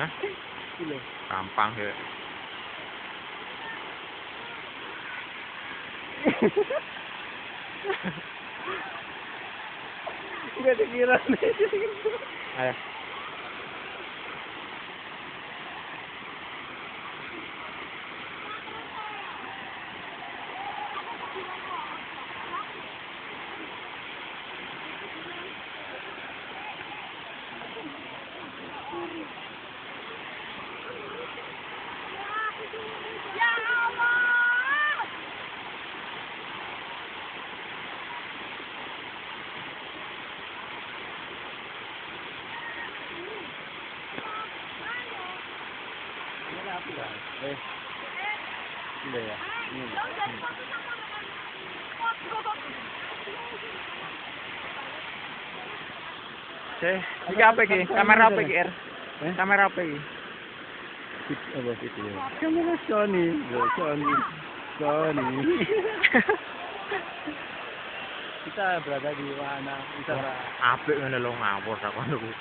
Hah? Gampang ya. Enggak dikira nih. Ayo. Iya ya. Iki apa iki? Kamera apa iki, Er? Kamera apa iki? Apa itu ya? Kamera Sony, Sony. Kita berada di mana? Kita apik ngene lho ngawur sak kono kuwi.